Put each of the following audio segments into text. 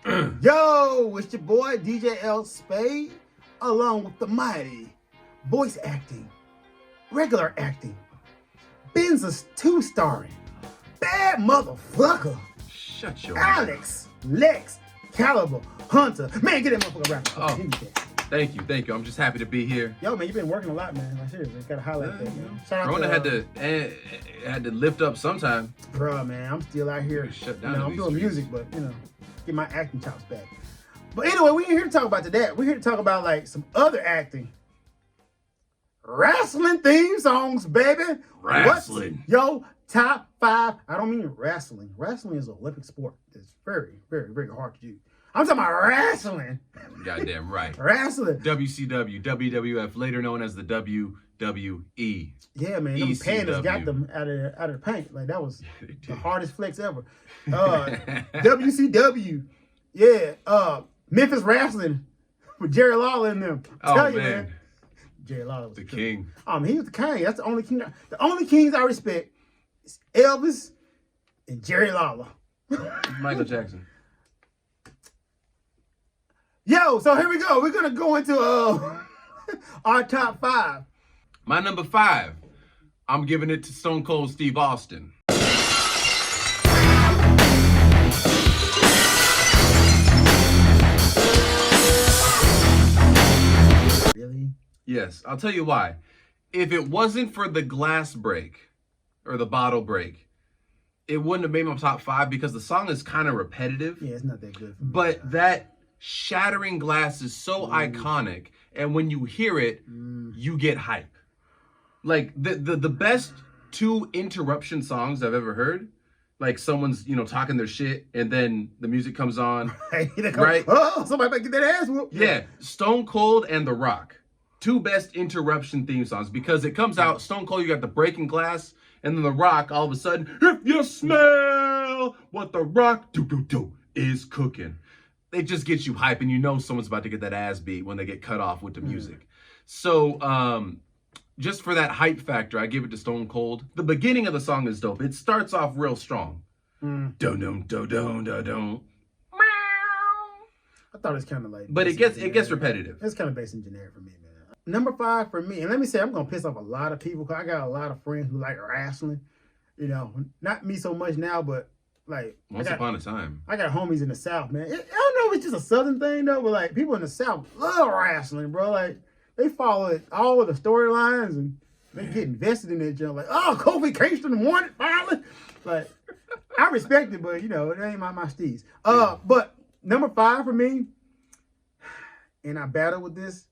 Yo, it's your boy DJ L Spade, along with the mighty voice acting, regular acting, Ben's 2-starring, bad motherfucker, Shut your Alex, Lex, Caliber, Hunter. Man, get that motherfucker rapper. Oh, thank you. I'm just happy to be here. Yo, man, you've been working a lot, man. Like, seriously, gotta highlight that, man. Shout out Corona to, had to lift up sometime. Bruh, man, I'm still out here. Shut down. I'm doing music, but get my acting chops back. But anyway, we ain't here to talk about that. We're here to talk about like some other acting. Wrestling theme songs, baby. Wrestling. What's your top 5? I don't mean wrestling. Wrestling is an Olympic sport. It's very, very, very hard to do. I'm talking about wrestling. Goddamn right. Wrestling. WCW, WWF, later known as the WWE. Yeah, man. Them pandas got them out of the paint. Like, that was the hardest flex ever. WCW. Yeah. Memphis Wrestling with Jerry Lawler in them. Tell you, man. Jerry Lawler was the king. He was the king. That's the only king. The only kings I respect is Elvis and Jerry Lawler. Michael Jackson. Yo, so here we go. We're gonna go into our top 5. My number 5, I'm giving it to Stone Cold Steve Austin. Really? Yes, I'll tell you why. If it wasn't for the glass break or the bottle break, it wouldn't have made my top 5 because the song is kind of repetitive. Yeah, it's not that good. But that shattering glass is so iconic, and when you hear it, you get hype. Like the best 2 interruption songs I've ever heard. Like someone's talking their shit, and then the music comes on, right? Oh, somebody might get that ass whooped. Yeah, Stone Cold and The Rock, 2 best interruption theme songs because it comes out. Stone Cold, you got the breaking glass, and then The Rock, all of a sudden, if you smell what The Rock do is cooking. They just get you hype, and you know someone's about to get that ass beat when they get cut off with the music. So, just for that hype factor, I give it to Stone Cold. The beginning of the song is dope. It starts off real strong. Do-dum-do-dum-do-dum. I thought it was kind of like... But it gets repetitive. It's kind of based in generic for me, man. Number 5 for me, and let me say, I'm going to piss off a lot of people because I got a lot of friends who like wrestling. Not me so much now, but like... Once upon a time. I got homies in the South, man. I don't know if it's just a Southern thing, though, but like people in the South love wrestling, bro. Like, they follow it, all of the storylines, and they get invested in it. Like, oh, Kofi Kingston won it finally. Like, I respect it, but it ain't my steez. But number 5 for me, and I battle with this,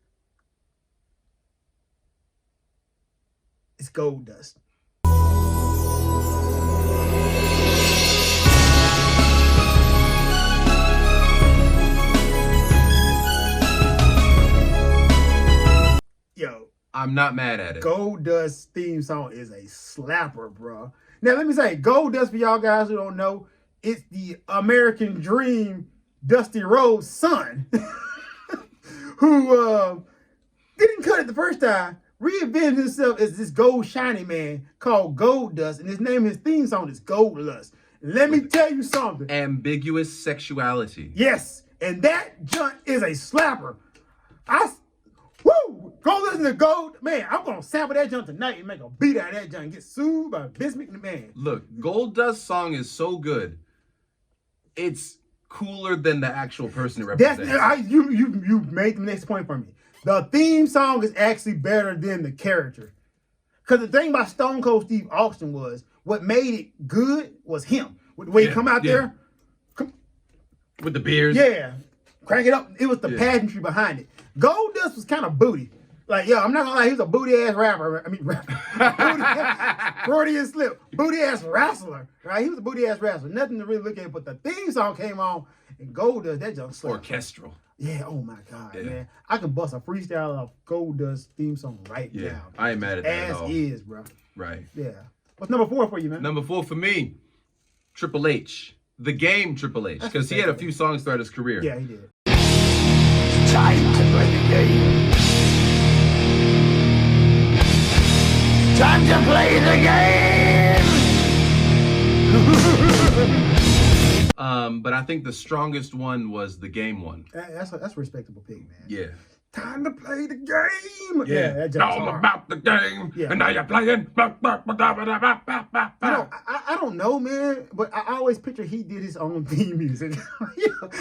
it's Gold Dust. Yo, I'm not mad at it. Gold Dust theme song is a slapper, bro. Now, let me say, Gold Dust, for y'all guys who don't know, it's the American Dream Dusty Rhodes' son, who didn't cut it the first time, reinvented himself as this gold shiny man called Gold Dust, and his theme song is Gold Lust. Let me tell you something. Ambiguous sexuality. Yes, and that joint is a slapper. Go listen to Gold. Man, I'm going to sample that junk tonight and make a beat out of that junk and get sued by Vince McMahon. Look, Gold Dust song is so good. It's cooler than the actual person it represents. You made the next point for me. The theme song is actually better than the character. Because the thing about Stone Cold Steve Austin was, what made it good was him. The way he come out there. With the beers. Yeah. Crank it up. It was the pageantry behind it. Gold Dust was kind of booty. Like, I'm not gonna lie, he was a booty-ass rapper. Freudian slip. Booty-ass wrestler, right? He was a booty-ass wrestler. Nothing to really look at, but the theme song came on, and Gold Dust, that junk slapped. Orchestral. Yeah, oh my God, man. I can bust a freestyle of Gold Dust theme song right now. I ain't mad at that at all. As is, bro. Right. Yeah. What's number 4 for you, man? Number 4 for me, Triple H. The Game Triple H, because he had a few songs throughout his career. Yeah, he did. Time to play the game. Time to play the game. But I think the strongest one was the game one. That's a respectable pick, man. Yeah. Time to play the game. That Now jump's I'm hard. about the game, Yeah. and now you're playing. I don't know, man, but I always picture he did his own theme music.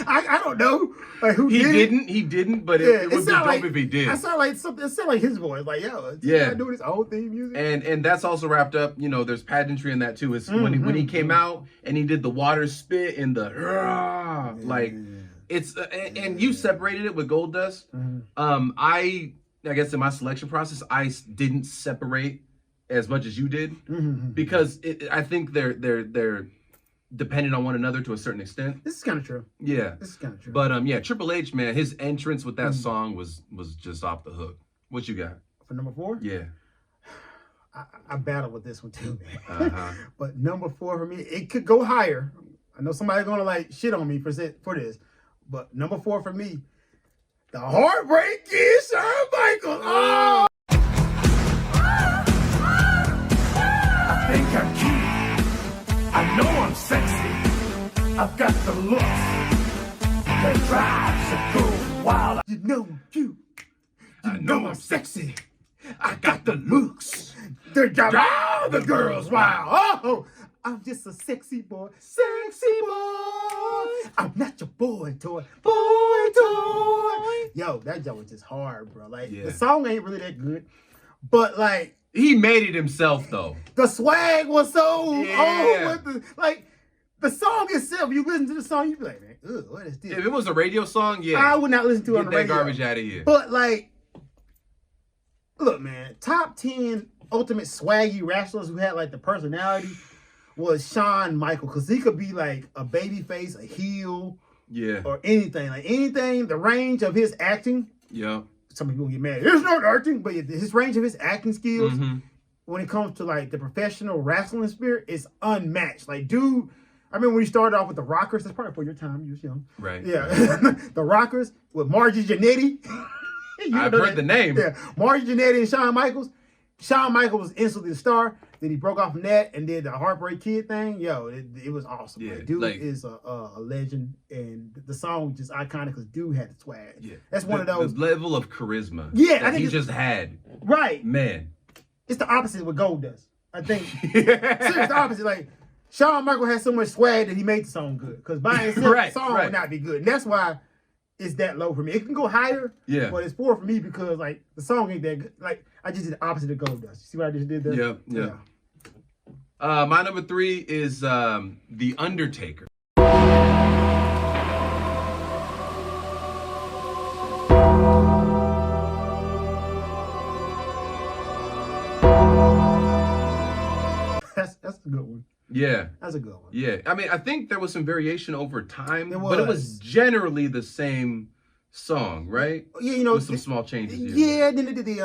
I don't know, like who He did it. He didn't, but it would be sound dope if he did. I sound like something. It sound like his voice, like doing his own theme music. And that's also wrapped up. There's pageantry in that too. It's when he came out and he did the water spit and the like. It's and you separated it with Gold Dust. I guess in my selection process, I didn't separate as much as you did because I think they're dependent on one another to a certain extent. This is kind of true. Yeah, this is kind of true. But Triple H, man, his entrance with that song was just off the hook. What you got for number 4? Yeah, I battled with this one too, man. But number 4 for me, it could go higher. I know somebody's gonna like shit on me for this. But number 4 for me, the Heartbreak Kid, Shawn Michaels. Oh! I think I'm cute. I know I'm sexy. I've got the looks that drives a girl wild. You know I'm cute. I know I'm sexy. I got the looks that drive all the girls wild. Oh, I'm just a sexy boy. I'm not your boy toy. Yo, that joke was just hard, bro. Like, the song ain't really that good. But, like... He made it himself, though. The swag was so old with the song itself. You listen to the song, you be like, man, ugh, what is this? If it was a radio song, I would not listen to it on the radio. Get that garbage out of here. But, like, look, man, top 10 ultimate swaggy wrestlers who had, like, the personality was Shawn Michaels, because he could be like a baby face, a heel, or anything. Like anything, the range of his acting. Yeah. Some people get mad. It's not acting, but his range of his acting skills when it comes to like the professional wrestling spirit is unmatched. Like, dude, I remember when he started off with the Rockers. That's probably for your time. You was young. Right. Yeah. The Rockers with Margie Jannetty. I've heard the name. Yeah. Margie Jannetty and Shawn Michaels. Shawn Michaels was instantly the star. Then he broke off from that and did the Heartbreak Kid thing. Yo, it was awesome. Yeah, dude is a legend, and the song was just iconic because dude had the swag. Yeah, that's one of those the level of charisma. Yeah, that he just had. Right, man. It's the opposite with Gold Dust. I think. Seriously, the opposite. Like Shawn Michaels had so much swag that he made the song good. Because by itself, the song would not be good, and that's why it's that low for me. It can go higher, but it's 4 for me because like the song ain't that good. Like I just did the opposite of Gold Dust. You see what I just did there? Yeah. My number 3 is The Undertaker. That's a good one. Yeah. That's a good one. Yeah. I mean, I think there was some variation over time, but it was generally the same song, right? Yeah, you know, with some small changes. Yeah, then they did the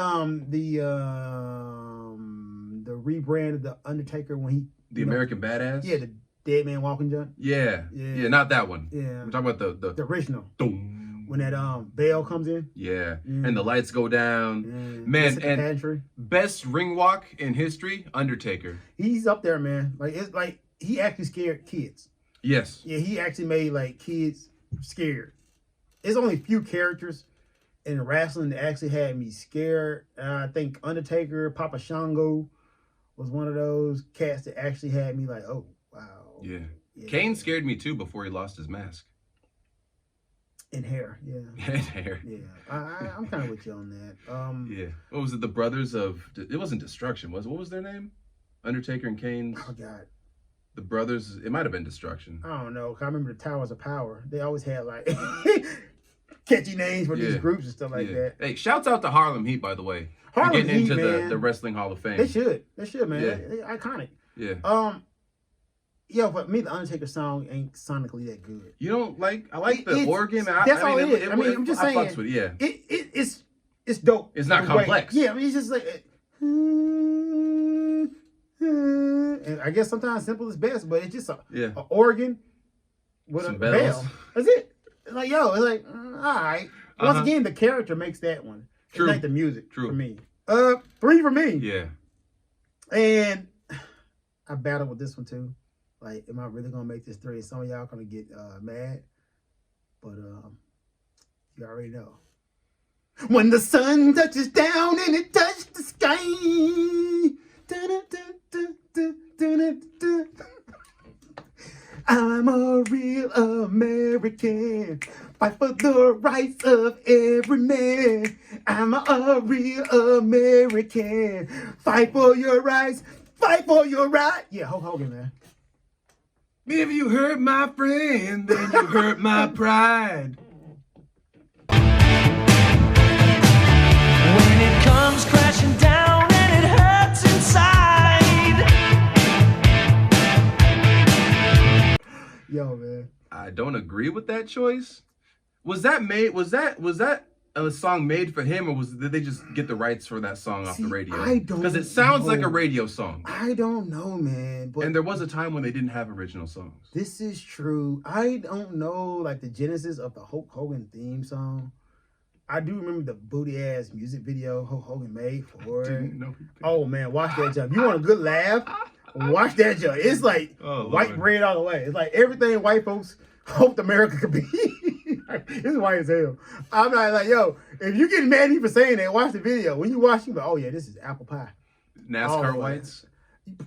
rebrand of the Undertaker when he the American Badass. Yeah, the Dead Man Walking Junk. Yeah, not that one. Yeah, we're talking about the original. Doom. When that bell comes in. Yeah, and the lights go down. Man, and best ring walk in history, Undertaker. He's up there, man. Like it's like he actually scared kids. Yes. Yeah, he actually made like kids scared. There's only a few characters in wrestling that actually had me scared. I think Undertaker, Papa Shango was one of those cats that actually had me like, oh, wow. Yeah. Kane scared me too before he lost his mask. And hair, yeah. And hair. Yeah. I'm kind of with you on that. Yeah. What was it? The brothers of... It wasn't Destruction, was it? What was their name? Undertaker and Kane's... Oh, God. The brothers... It might have been Destruction. I don't know. I remember the Towers of Power. They always had like... catchy names for these groups and stuff like that. Hey, shouts out to Harlem Heat, by the way. Harlem Heat, getting into the Wrestling Hall of Fame. They should, man. Yeah. They're iconic. Yeah. Yo, but me, the Undertaker song ain't sonically that good. You don't like? I like the organ. That's all it is. I'm just saying. I fucks with it, yeah. It's dope. It's not complex. Yeah, I mean, it's just like... and I guess sometimes simple is best, but it's just an organ with some a bells. bell. That's it. It's like, yo, it's like, all right. Once again, the character makes that one. True. It's like the music for me. 3 for me. Yeah. And I battled with this one too. Like, am I really gonna make this 3? Some of y'all gonna get mad, but you already know. When the sun touches down and it touched the sky. I'm a real American. Fight for the rights of every man. I'm a real American. Fight for your rights. Fight for your right. Yeah, Hulk Hogan, man. If you hurt my friend, then you hurt my pride. When it comes crashing down and it hurts inside. Yo, man. I don't agree with that choice. Was that a song made for him, or did they just get the rights for that song off the radio? I don't Because it sounds like a know. radio song. I don't know, man. But And there was a time when they didn't have original songs. this is true. I don't know, like, the genesis of the Hulk Hogan theme song. I do remember the booty ass music video Hulk Hogan made for it. Didn't know. Oh man, watch that jump. You want a good laugh? Watch that jump. It's like Oh, white Lord. bread all the way. It's like everything white folks hoped America could be. It's white as hell. I'm like, yo, if you get mad at me for saying that, watch the video. When you watch, you go, oh yeah, this is apple pie. NASCAR Oh, whites.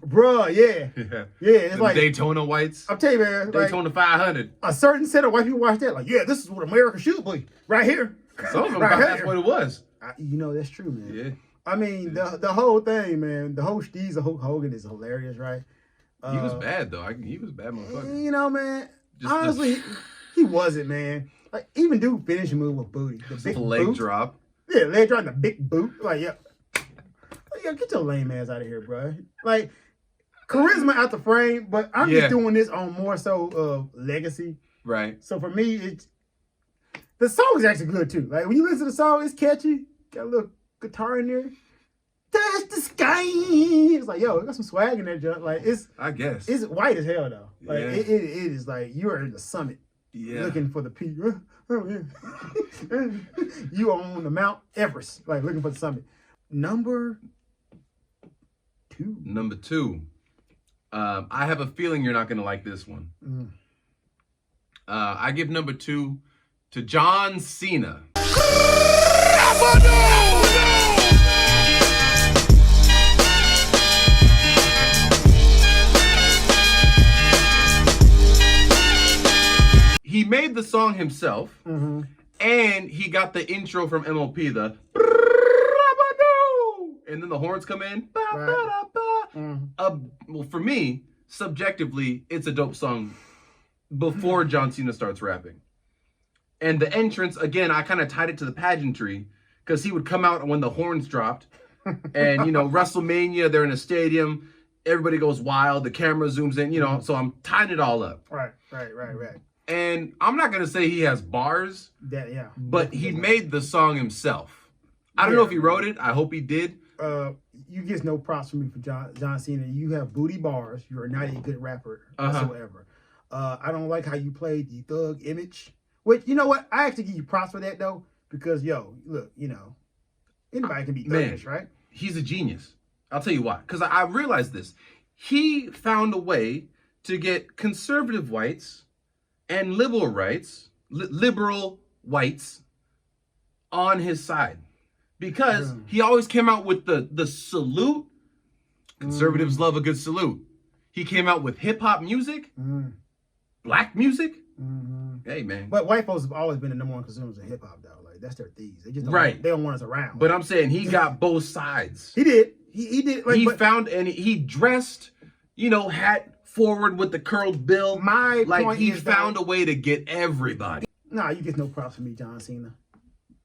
Bruh, yeah. Yeah. Yeah, it's Them like, Daytona whites. I'll tell you, man, like, Daytona 500. a certain set of white people watch that, like, yeah, this is what America should be. Right here. Some of them Right thought here. that's what it was. You know, that's true, man. Yeah. I mean, the whole thing, man, the whole steez of Hulk Hogan is hilarious, right? He was bad though. He was a bad motherfucker. You know, man, Just honestly, he wasn't, man. Like, even do finishing move with booty. The big The leg boot. drop. Yeah, leg drop and the big boot. Like, yeah. Yeah, get your lame ass out of here, bro. Like, charisma out the frame, but I'm Yeah. just doing this on more so of legacy. Right. So for me, the song is actually good too. Like, when you listen to the song, it's catchy. Got a little guitar in there. Touch the sky. It's like, yo, it got some swag in that junk. Like, I guess. it's white as hell though. Like, Yeah. it is like you are in the summit Yeah. looking for the peak. Oh, yeah. You are on the Mount Everest, like looking for the summit. Number 2. Number 2. I have a feeling you're not gonna like this one. I give number 2 to John Cena. He made the song himself, and he got the intro from MOP, the and then the horns come in. Well, for me, subjectively, it's a dope song before John Cena starts rapping. And the entrance, again, I kind of tied it to the pageantry because he would come out when the horns dropped. And, you know, WrestleMania, they're in a stadium. Everybody goes wild. The camera zooms in, you know, so I'm tying it all up. Right. And I'm not going to say he has bars, That, yeah. but he made the song himself. I don't know if he wrote it. I hope he did. You get no props from me for John Cena. You have booty bars. You are not a good rapper whatsoever. I don't like how you played the thug image. Which, you know what? I actually give you props for that, though. Because, yo, look, you know, anybody can be thuggish, right? He's a genius. I'll tell you why. Because I realized this. He found a way to get conservative whites and liberal liberal whites on his side. Because he always came out with the salute. Conservatives love a good salute. He came out with hip-hop music, black music. Hey, man. But white folks have always been the number one consumers of hip hop, though. Like, that's their thieves. They just don't Right. they don't want us around. But I'm saying he got both sides. he did. He did. Like, He but found, and he dressed, you know, hat forward with the curled bill. my Like, point he is, found though, a way to get everybody. Nah, you get no props from me, John Cena.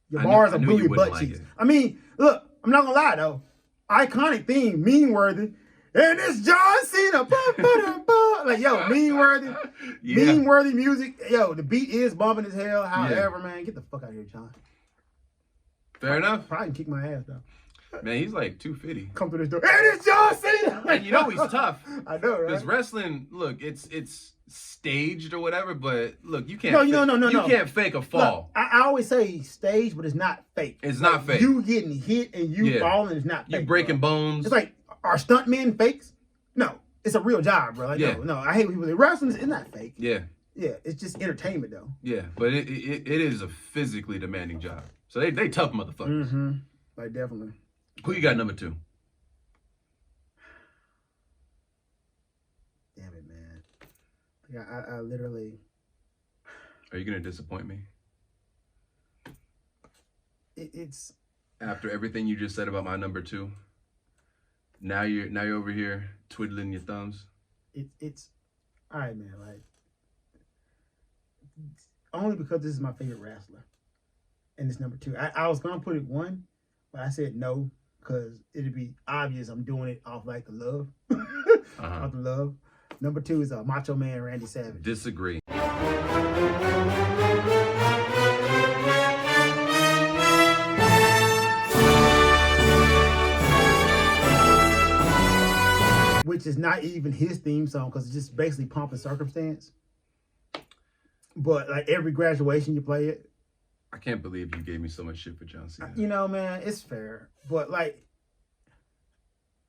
Your I knew- bars I are knew you booty wouldn't butt like cheeks. it. I mean, look, I'm not gonna lie though. Iconic theme, mean worthy. And it's John Cena. Like, yo, mean worthy. Yeah. Mean worthy music. Yo, the beat is bumping as hell. However, man, get the fuck out of here, John. Fair enough. Probably can kick my ass though. Man, he's like 250. Come through this door. And it's John Cena. And you know he's tough. I know, right? Because wrestling, look, it's staged or whatever, but look, you can't No, you no. can't fake a fall. Look, I always say stage, but it's not fake. It's not Like, fake. You getting hit and you Yeah. falling is not fake. You breaking bro. bones. It's like, are stuntmen fakes? No. it's a real job, bro. Like, Yeah. no, I hate when people say wrestling is not fake. Yeah. Yeah, it's just entertainment though. Yeah, but it is a physically demanding job. So they tough motherfuckers. Mm-hmm. Like definitely. Who you got number 2? Damn it, man. Yeah, I literally. Are you gonna disappoint me? It's After everything you just said about my number 2, now you're over here twiddling your thumbs. it's all right, man. Like only because this is my favorite wrestler, and it's number 2. I was gonna put it 1, but I said no because it'd be obvious I'm doing it off like the love, off the love. Number 2 is Macho Man Randy Savage. Disagree. Which is not even his theme song because it's just basically Pomp and Circumstance. But like every graduation you play it. I can't believe you gave me so much shit for John Cena. You know, man, it's fair. But like,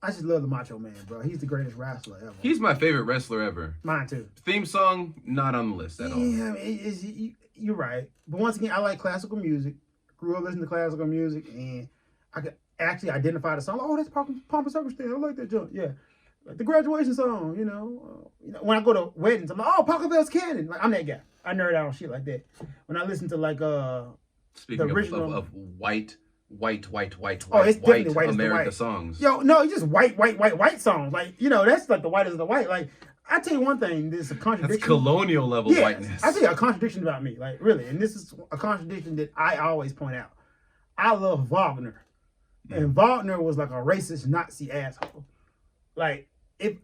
I just love the Macho Man, bro. He's the greatest wrestler ever. He's my favorite wrestler ever. Mine too. Theme song, not on the list at all. Yeah, I mean, you're right. But once again, I like classical music. Grew up listening to classical music, and I could actually identify the song. Oh, that's Pomp and Circumstance. I like that joint. Yeah. Like the graduation song, you know. When I go to weddings, I'm like, oh, Pachelbel's Canon. Like, I'm that guy. I nerd out on shit like that. When I listen to like Speaking the original of white it's definitely white as the America white. songs. Yo, no, it's just white songs. Like, that's like the whitest of the white. Like, I tell you one thing, this is a contradiction. That's colonial level whiteness. I tell you a contradiction about me, like really, and this is a contradiction that I always point out. I love Wagner, and Wagner was like a racist Nazi asshole. Like, if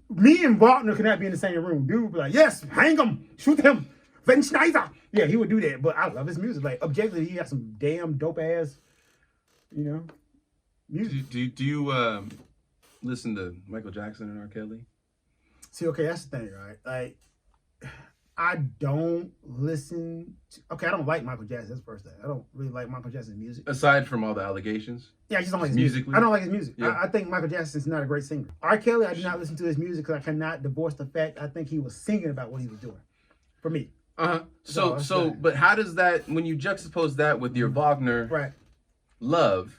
me and Wagner could not be in the same room, dude would be like, yes, hang him, shoot him, Van Schneider. Yeah, he would do that, but I love his music. Like, objectively, he got some damn dope ass, music. Do you listen to Michael Jackson and R. Kelly? See, okay, that's the thing, right? Like, I don't listen to, I don't like Michael Jackson. That's the first thing. I don't really like Michael Jackson's music. Aside from all the allegations? Yeah, I just don't like his music. I don't like his music. Yeah. I think Michael Jackson's not a great singer. R. Kelly, I do not listen to his music because I cannot divorce the fact I think he was singing about what he was doing. For me. So, but how does that, when you juxtapose that with your Wagner love,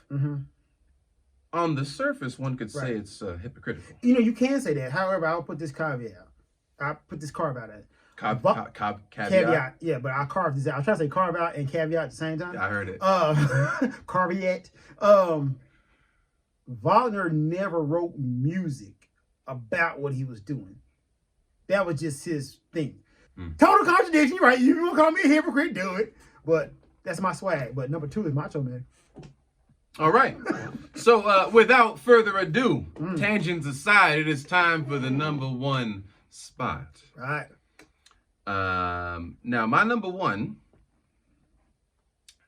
on the surface, one could say it's hypocritical. You can say that. However, I'll put this caveat. I'll put this carve out at it. Caveat. Yeah, but I carved this out. I was trying to say carve out and caveat at the same time. I heard it. Caveat. Wagner never wrote music about what he was doing. That was just his thing. Total contradiction, right? You gonna call me a hypocrite, do it. But that's my swag. But number 2 is Macho Man. All right. So without further ado, tangents aside, it is time for the number 1 spot. Right. Now, my number 1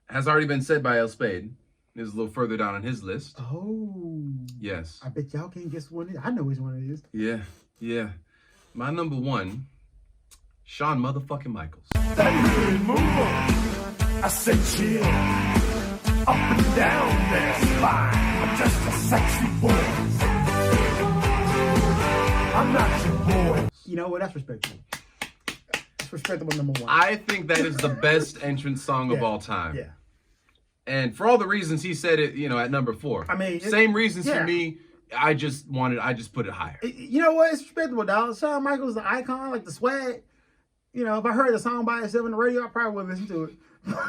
has already been said by El Spade. It's a little further down on his list. Oh. Yes. I bet y'all can't guess what it is. I know which one it is. Yeah. My number 1, Shawn motherfucking Michaels. That really move on. I said chill. Up and down their spine. I'm just a sexy boy. I'm not your boy. You know what? That's respectable. That's respectable number 1. I think that is the best entrance song of all time. Yeah. And for all the reasons he said it, at number 4. I mean, same reasons for me. I just put it higher. You know what? It's respectable, dog. Shawn Michaels is the icon, like the swag. If I heard a song by itself on the radio, I probably wouldn't listen to it.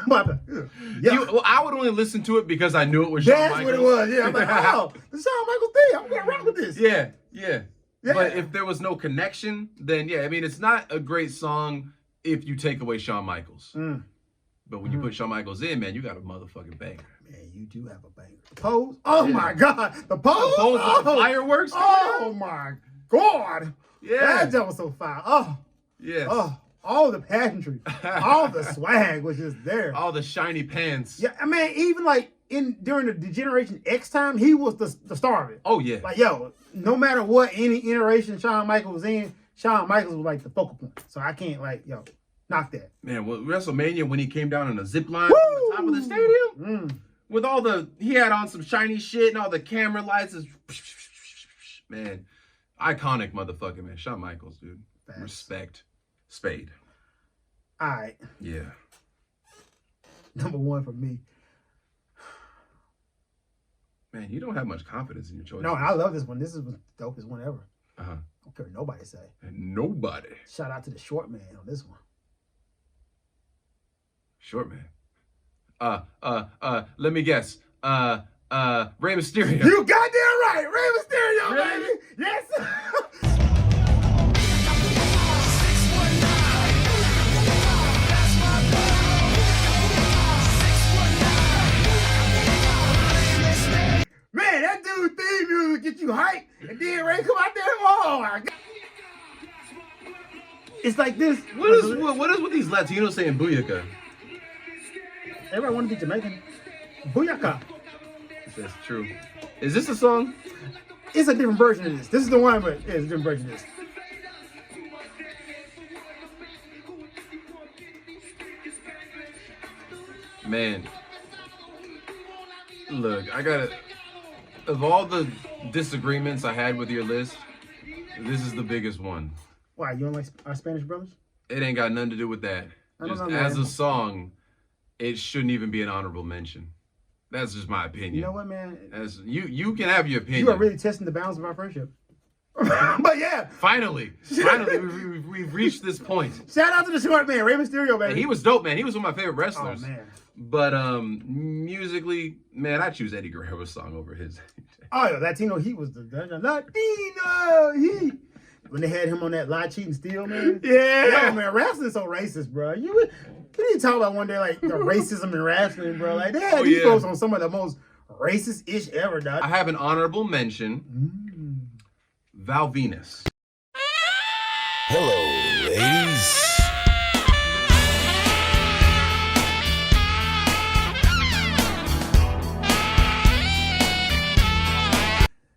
But I would only listen to it because I knew it was Shawn that's Michaels. what it was. Yeah, I'm like, oh, the Shawn Michaels thing. I'm gonna rock with this. Yeah. But if there was no connection, then it's not a great song if you take away Shawn Michaels. But when you put Shawn Michaels in, man, you got a motherfucking banger. Man, you do have a banger. The pose? Oh my God. The pose? The pose with the fireworks? Oh my God. Yeah. That was so fire. Oh. Yes. Oh. All the pageantry, all the swag was just there. All the shiny pants. Yeah, I mean, even like during the Generation X time, he was the star of it. Oh yeah. Like no matter what any iteration Shawn Michaels was in, Shawn Michaels was like the focal point. So I can't knock that. Man, WrestleMania when he came down on a zip line from the top of the stadium with he had on some shiny shit and all the camera lights. Man, Iconic motherfucker, man. Shawn Michaels, dude. Facts. Respect. Spade. All right. Yeah. Number one for me. Man, you don't have much confidence in your choices. No, I love this one. This is the dopest one ever. Uh-huh. I don't care what nobody say. And nobody. Shout out to the short man on this one. Short man. Let me guess. Rey Mysterio. You goddamn right. Rey Mysterio, Really? baby. Yes. Man, that dude theme music get you hyped, and then Ray come out there. Oh my God. It's like this. What is with these Latinos saying booyaka? Everybody want to be Jamaican. Booyaka. That's true. Is this a song? It's a different version of this. This is the one, but it's a different version of this. Man. Look, I gotta. Of all the disagreements I had with your list, this is the biggest one. Why, you don't like our Spanish brothers? It ain't got nothing to do with that. I don't Just know, as man. a song, it shouldn't even be an honorable mention. That's just my opinion. You know what, man? As you can have your opinion. You are really testing the bounds of our friendship. But yeah, Finally, we've reached this point. shout out to the short man, Rey Mysterio, baby. And he was dope, man. He was one of my favorite oh wrestlers. man. But musically, man, I choose Eddie Guerrero's song over his. Oh yeah, Latino Heat was the Latino Heat. When they had him on that lie, cheat, and steal, man. Yeah. Yo, man, wrestling's so racist, bro. We need to talk about one day, like, the racism in wrestling, bro. Like, they had these folks on some of the most racist-ish ever, dog. I have an honorable mention. Val Venus. Hello, ladies.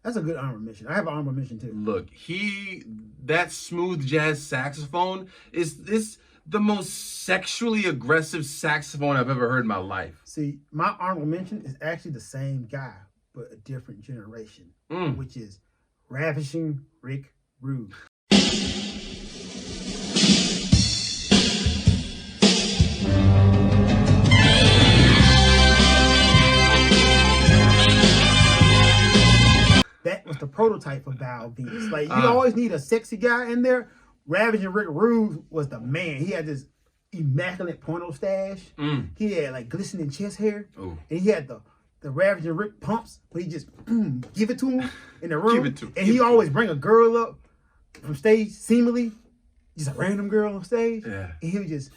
That's a good honorable mention. I have an honorable mention, too. Look, that smooth jazz saxophone is the most sexually aggressive saxophone I've ever heard in my life. See, my honorable mention is actually the same guy, but a different generation, which is Ravishing Rick Rude. That was the prototype of Val Venus. Like, you always need a sexy guy in there. Ravishing Rick Rude was the man. He had this immaculate porno stash. He had like glistening chest hair. Ooh. And he had the Ravishing Rick pumps, but he just give it to him in the room. Give it to him. And he always bring a girl up from stage, seemingly. Just a random girl on stage. Yeah. And he would just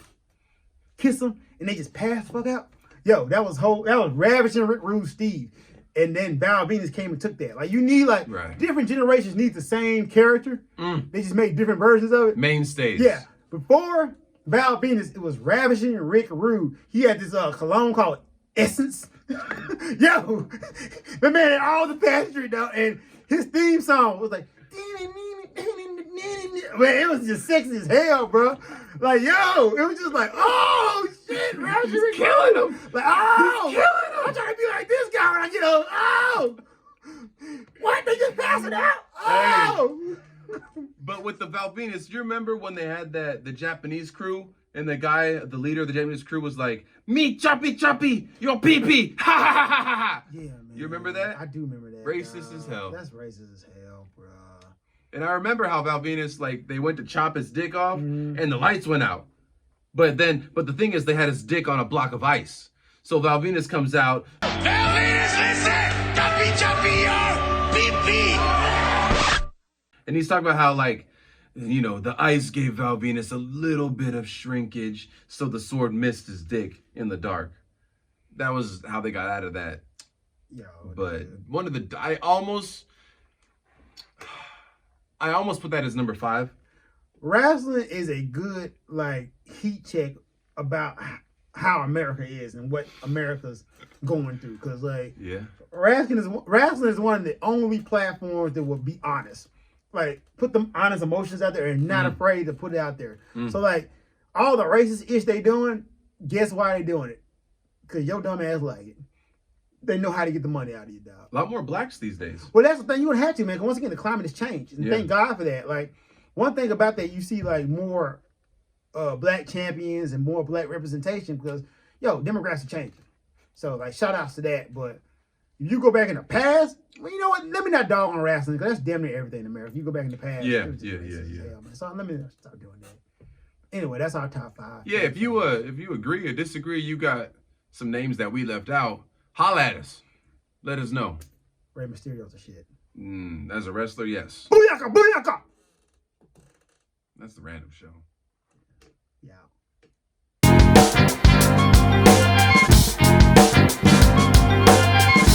kiss them, and they just pass the fuck out. Yo, that was Ravishing Rick Rude Steve. And then Val Venus came and took that. Like, you need, like, different generations need the same character. They just made different versions of it. Main stage. Yeah. Before Val Venus, it was Ravishing Rick Rude. He had this cologne called Essence. Yo, the man had all the pageantry, though. And his theme song was like, man, it was just sexy as hell, bro. Like, yo, it was just like, oh, shit, Ravishing Rick killing him. Like, oh, He's killing him. I'm trying to be like this guy when I get old. Oh, what? They just passing out? Oh. But with the Val Venus, do you remember when they had the Japanese crew and the leader of the Japanese crew was like, "Me choppy choppy, your pee pee." Ha ha ha ha ha. Yeah, man. You remember that? I do remember that. Racist dog. as hell. That's racist as hell, bro. And I remember how Val Venus, like, they went to chop his dick off and the lights went out. But the thing is, they had his dick on a block of ice. So Val Venus comes out. Val Venus, listen! Choppy, choppy, your pee-pee! And he's talking about how, like, you know, the ice gave Val Venus a little bit of shrinkage, so the sword missed his dick in the dark. That was how they got out of that. Yo, But dude. one of the, I almost put that as number 5. Wrestling is a good, like, heat check about how America is and what America's going through. Because, like, Yeah. wrestling is one of the only platforms that will be honest. Like, put them honest emotions out there and not afraid to put it out there. So, like, all the racist ish they doing, guess why they doing it? Because your dumb ass like it. they know how to get the money out of you, dog. A lot more blacks these days. Well, that's the thing. You would have to, man. 'Cause once again, the climate has changed, and Yeah. thank God for that. Like one thing about that, you see like more black champions and more black representation because demographics are changing. So like shout outs to that. But if you go back in the past, well, you know what? Let me not dog on wrestling because that's damn near everything in America. You go back in the past. Yeah, it was just yeah, racist as yeah. hell, man. So let me stop doing that. Anyway, that's our top 5. Yeah, if you agree or disagree, you got some names that we left out. Holla at us. Let us know. Rey Mysterio's a shit. As a wrestler, yes. Booyaka, booyaka. That's the random show. Yeah.